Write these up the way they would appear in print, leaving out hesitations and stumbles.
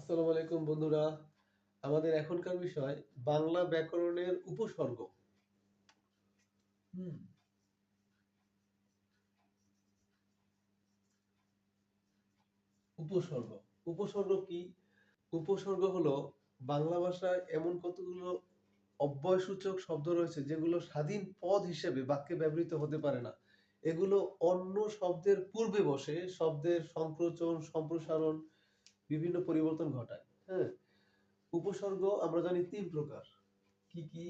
আসসালামু আলাইকুম বন্ধুরা। আমাদের এখনকার বিষয় বাংলা ব্যাকরণের উপসর্গ। হুম। উপসর্গ। উপসর্গ কি? উপসর্গ হলো বাংলা ভাষায় এমন কতগুলো অব্যয়সূচক শব্দ রয়েছে যেগুলো স্বাধীন পদ হিসেবে বাক্যে ব্যবহৃত হতে পারে না। এগুলো অন্য শব্দের পূর্বে বসে শব্দের সংকোচন, সম্প্রসারণ, বিভিন্ন পরিবর্তন ঘটায়। হ্যাঁ? উপসর্গ আমরা জানি ৩ প্রকার। কি কি?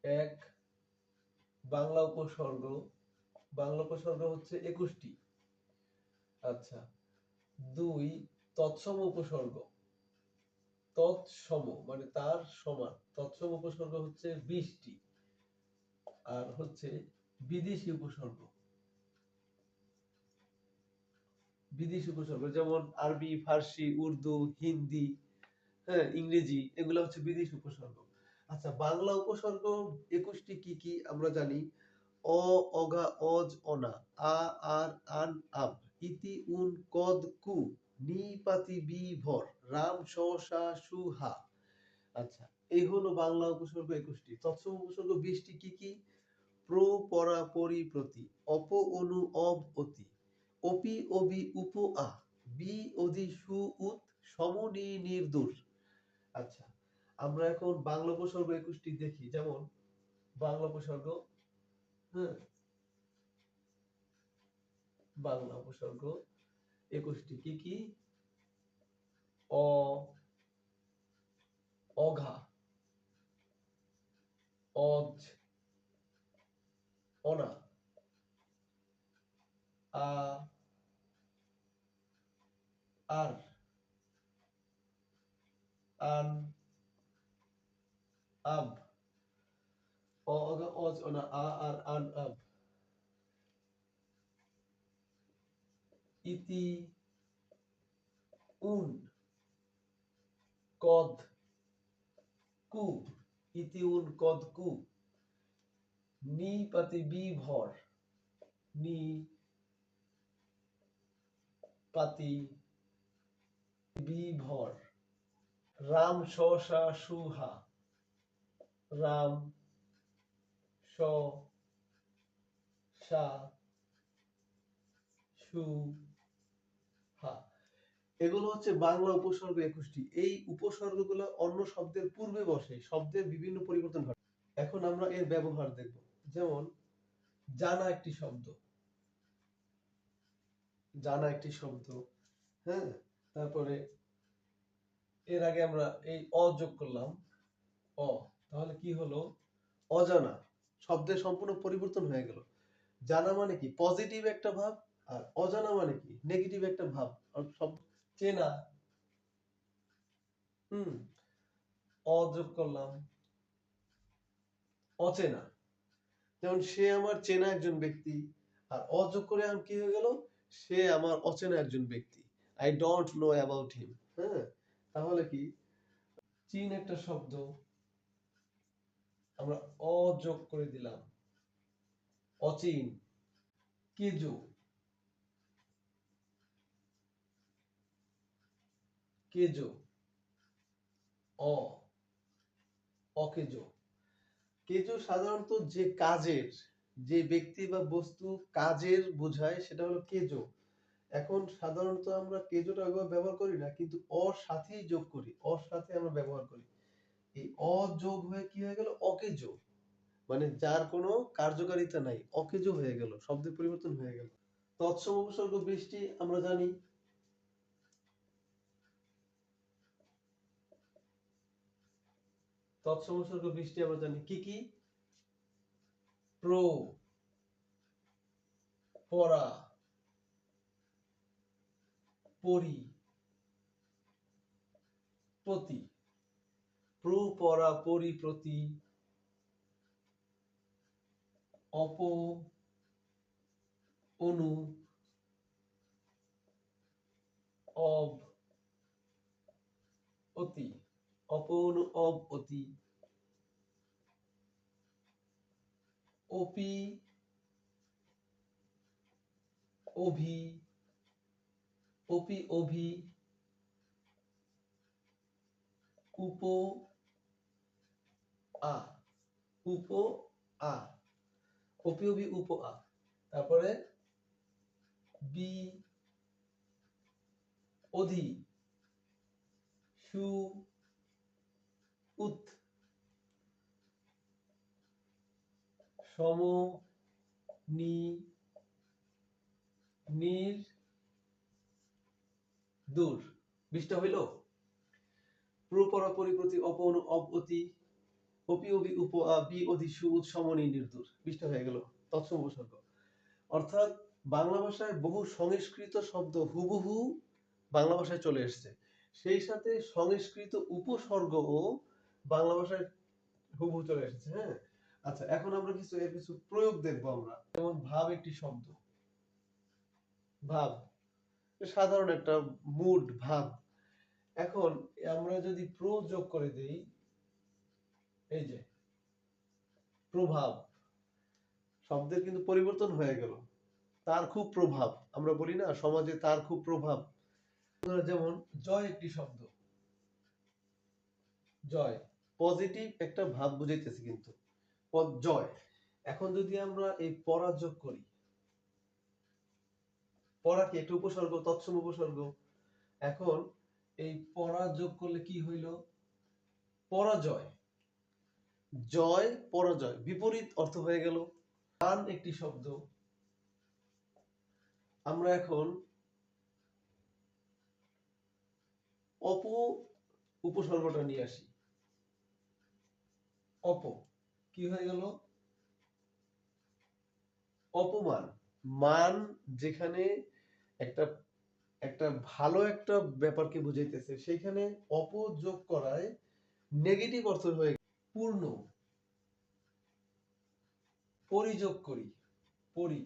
১ বাংলা উপসর্গ। বাংলা উপসর্গ হচ্ছে ২১টি। আচ্ছা। ২ তৎসম উপসর্গ। তৎসম মানে তার সমান। তৎসম উপসর্গ হচ্ছে ২০টি। আর হচ্ছে বিদেশি উপসর্গ। বিদেশি উপসর্গ যেমন আরবি, ফার্সি, উর্দু, হিন্দি, হ্যাঁ, ইংরেজি এগুলো হচ্ছে বিদেশি উপসর্গ। আচ্ছা, বাংলা উপসর্গ ২১টি কি কি আমরা জানি। অ, অগা, অজ, অনা, আ, আর, আন, আব, ইতি, উন, কদ, কু, নি, পাতি, বি, ভর, রাম, স, সা, সু, হা। আচ্ছা, এই হলো বাংলা উপসর্গ ২১টি। তৎসম উপসর্গ ২০টি কি কি? প্র, পরা, পরি, প্রতি, অপ, অনু, অব, অতি, অপি, অবি, উপ, আ, বি, অদি, সু, উত, সম, নি, নির, দূর। আচ্ছা, আমরা এখন বাংলা উপসর্গ ২১টি দেখি। যেমন বাংলা উপসর্গ, হ্যাঁ, বাংলা উপসর্গ ২১টি কি কি? অ, অঘা, অজ, অনা, আ, আর, আন, আব, অ, অঘা, অজ, অনা, আ, আর, আন, আব, ইতি, উন, কদ, কু, ইতি, উন, কদ, কু, নি, পাতি, বি, ভর, নি, পাতি, বি, ভর, রাম, স, সা, সু, হা, রাম, স, সা, সু, হা। এগুলো হচ্ছে বাংলা উপসর্গ ২১টি। এই উপসর্গগুলো অন্য শব্দের পূর্বে বসে, শব্দের বিভিন্ন পরিবর্তন ঘটে। এখন আমরা এর ব্যবহার দেখব। যেমন জানা একটি শব্দ, জানা একটি শব্দ, হ্যাঁ, তারপরে এর আগে আমরা এই অ যোগ করলাম, অ, তাহলে কি হলো? অজানা। শব্দের সম্পূর্ণ পরিবর্তন হয়ে গেল। জানা মানে কি? পজিটিভ একটা ভাব। আর অজানা মানে কি? নেগেটিভ একটা ভাব। আর সব চেনা, হুম, অ যোগ করলাম, অচেনা। যেমন সে আমার চেনা একজন ব্যক্তি। আর অ যোগ করে এখন কি হয়ে গেল? সে আমার অচেনা একজন ব্যক্তি। I don't know about him. হ্যাঁ, তাহলে কি? চীন একটা শব্দ, আমরা অ যোগ করে দিলাম, অচীন। কেজো, কেজো, অ, অকেজো। কেজো সাধারণত যে কাজের, যে ব্যক্তি বা বস্তু কাজের বোঝায় সেটা হলো কেজো। এখন সাধারণত আমরা কেজোটা ওইভাবে ব্যবহার করি না, কিন্তু অর সাথেই যোগ করি, অর সাথে আমরা ব্যবহার করি। এই অযোগ হয়ে কি হয়ে গেল? অকেজো। মানে যার কোনো কার্যকারিতা নাই, অকেজো হয়ে গেল, শব্দের পরিবর্তন হয়ে গেল। তৎসম উপসর্গ ২০টি আমরা জানি। তৎসম উপসর্গ ২০টি আমরা জানি কি কি? প্র, পরা, পরি, প্রতি। প্র, পরা, পরি, প্রতি, অপ, অনু, অব, অতি। অপ, অনু, অব, অতি, অপি, অভি, অপি, অভি, উপ আ, উপ আ, অপিওবি উপ আ, তারপরে বি অধি সু উত সম নি নির দূর। 20টা হইল। প্রপরা পরিপ্রতি অপন অপতি অপিওবি উপ আ বি অধি সু উত সম নি নির দূর। 20টা হয়ে গেল তৎসম উপসর্গ। অর্থাৎ বাংলা ভাষায় বহু সংস্কৃত শব্দ হুবহু বাংলা ভাষায় চলে এসেছে, সেই সাথে সংস্কৃত উপসর্গও বাংলা ভাষায় হুবহু চলে এসেছে। হ্যাঁ, আচ্ছা, এখন আমরা কিছু প্রয়োগ দেখবো আমরা। যেমন ভাব একটি শব্দ, ভাব সাধারণ একটা মুড ভাব। এখন আমরা যদি প্র যোগ করে দেই, এই যে প্রভাব, শব্দের কিন্তু পরিবর্তন হয়ে গেল। তার খুব প্রভাব, আমরা বলি না সমাজে তার খুব প্রভাব। যেমন জয় একটি শব্দ, জয় পজিটিভ একটা ভাব বুঝাইতেছে কিন্তু জয়। এখন যদি আমরা এই পরা যোগ করি, পরা কি একটা উপসর্গ, তৎসম উপসর্গ। এখন এই পরা যোগ করলে কি হইল? পরাজয়, জয় পরাজয়, বিপরীত অর্থ হয়ে গেল। গান একটি শব্দ, আমরা এখন অপ উপসর্গটা নিয়ে আসি। অপ কি হয়ে গেল? অপমান। মান যেখানে একটা একটা ভালো একটা ব্যাপারকে বুঝাইতেছে, সেখানে অপ যোগ করায় নেগেটিভ অর্থ হয়ে পূর্ণ। পরিযোগ করি, পরি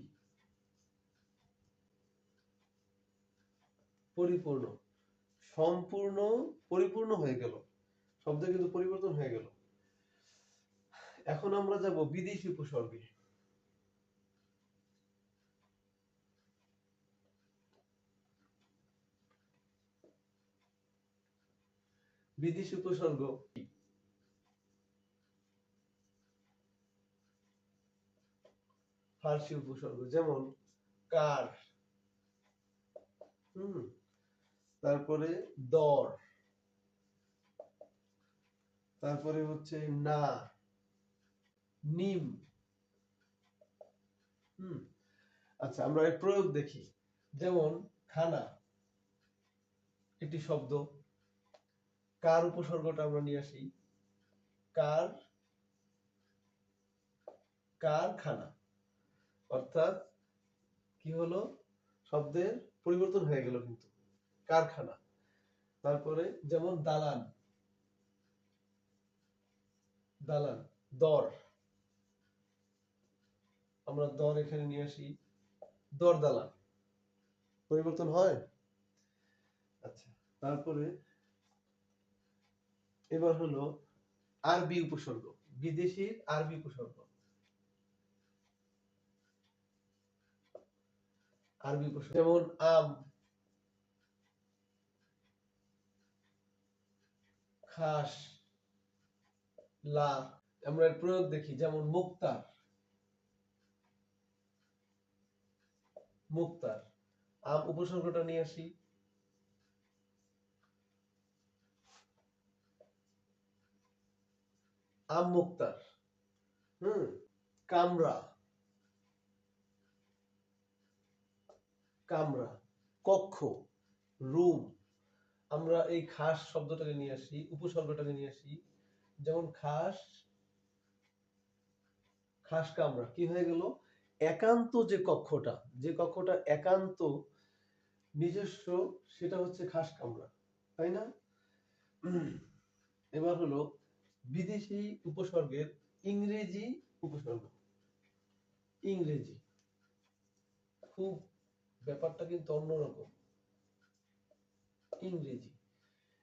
পরিপূর্ণ, সম্পূর্ণ পরিপূর্ণ হয়ে গেল, শব্দ কিন্তু পরিবর্তন হয়ে গেল। এখন আমরা যাব বিদেশি উপসর্গে। বিদেশি উপসর্গ ফার্সি উপসর্গ, যেমন কার, তারপরে দর, তারপরে হচ্ছে না, নিম। আচ্ছা, আমরা এর প্রয়োগ দেখি। যেমন খানা একটি শব্দ, কার উপসর্গটা আমরা নিয়ে আসি। কার, কারখানা, অর্থাৎ কি হলো? শব্দের পরিবর্তন হয়ে গেল কিন্তু, কারখানা। তারপরে যেমন দালান, দালান, দর, আমরা দর এখানে নিয়ে আসি, দর দালান, পরিবর্তন হয়। আচ্ছা, তারপরে এবার হলো আরবি উপসর্গ, বিদেশির আরবি উপসর্গ। আরবি উপসর্গ যেমন আম, খাস, লা। আমরা এর প্রয়োগ দেখি, যেমন মুক্তার, মুক্তার। আম উপসর্গটা নিয়ে আসি, আম মুক্তার। কামরা, কামরা, কক্ষ, রুম। আমরা এই খাস শব্দটাকে নিয়ে আসি, উপসর্গটাকে নিয়ে আসি, যেমন খাস, খাস কামরা কি হয়ে গেল? একান্ত যে কক্ষটা, যে কক্ষটা একান্ত নিজস্ব, সেটা হচ্ছে খাস কামরা, তাই না? এবার হলো বিদেশি উপসর্গের ইংরেজি উপসর্গ। ইংরেজি খুব ব্যাপারটা কিন্তু অন্যরকম। ইংরেজি,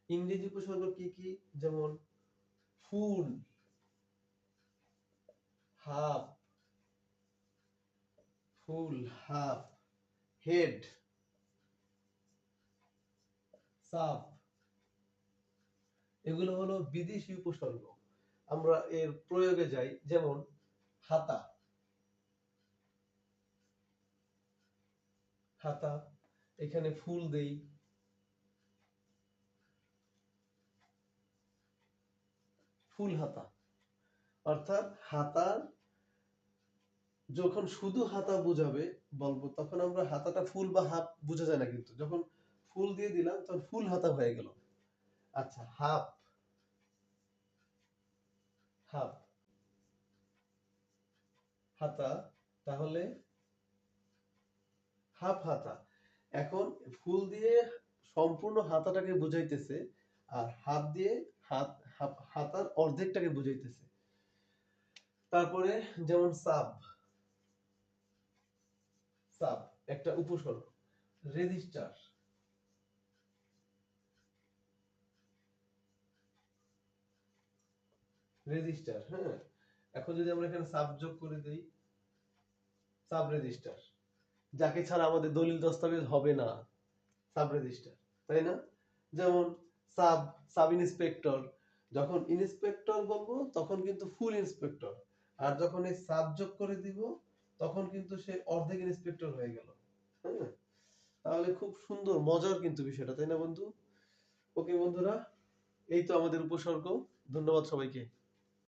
ইংরেজি উপসর্গ কি কি? যেমন ফুল, হাফ, ফুল হাফ, হেড, সাপ। এগুলো হলো বিদেশি উপসর্গ। আমরা এর প্রয়োগে যাই, যেমন হাতা। হাতা, এখানে ফুল দেই, ফুল হাতা। অর্থাৎ হাতার, যখন শুধু হাতা বুঝাবে বলবো, তখন আমরা হাতাটা ফুল বা হাফ বোঝা যায় না, কিন্তু যখন ফুল দিয়ে দিলাম তখন ফুল হাতা হয়ে গেল। আচ্ছা, হাফ, হাফ হাতা, তাহলে হাফ হাতা। এখন ফুল দিয়ে সম্পূর্ণ হাতাটাকে বুঝাইতেছে, আর হাত দিয়ে হাতার অর্ধেকটাকে বুঝাইতেছে। তারপরে যেমন সাব, সাব একটা উপসর্গ। রেজিস্টার, রেজিস্টার, হ্যাঁ। এখন যদি আমরা এখানে সাব যোগ করে দেই, সাব রেজিস্টার, যাকে ছাড়া আমাদের দলিল দস্তাবেজ হবে না, সাব রেজিস্টার, তাই না? যেমন সাব, সাব ইন্সপেক্টর, যখন ইন্সপেক্টর বলবো তখন কিন্তু ফুল ইন্সপেক্টর, আর যখন এই সাব যোগ করে দিব তখন কিন্তু সে অর্ধেক ইন্সপেক্টর হয়ে গেল। হ্যাঁ, তাহলে খুব সুন্দর মজার কিন্তু বিষয়টা, তাই না বন্ধু? ওকে বন্ধুরা, এই তো আমাদের উপসর্গ। ধন্যবাদ সবাইকে।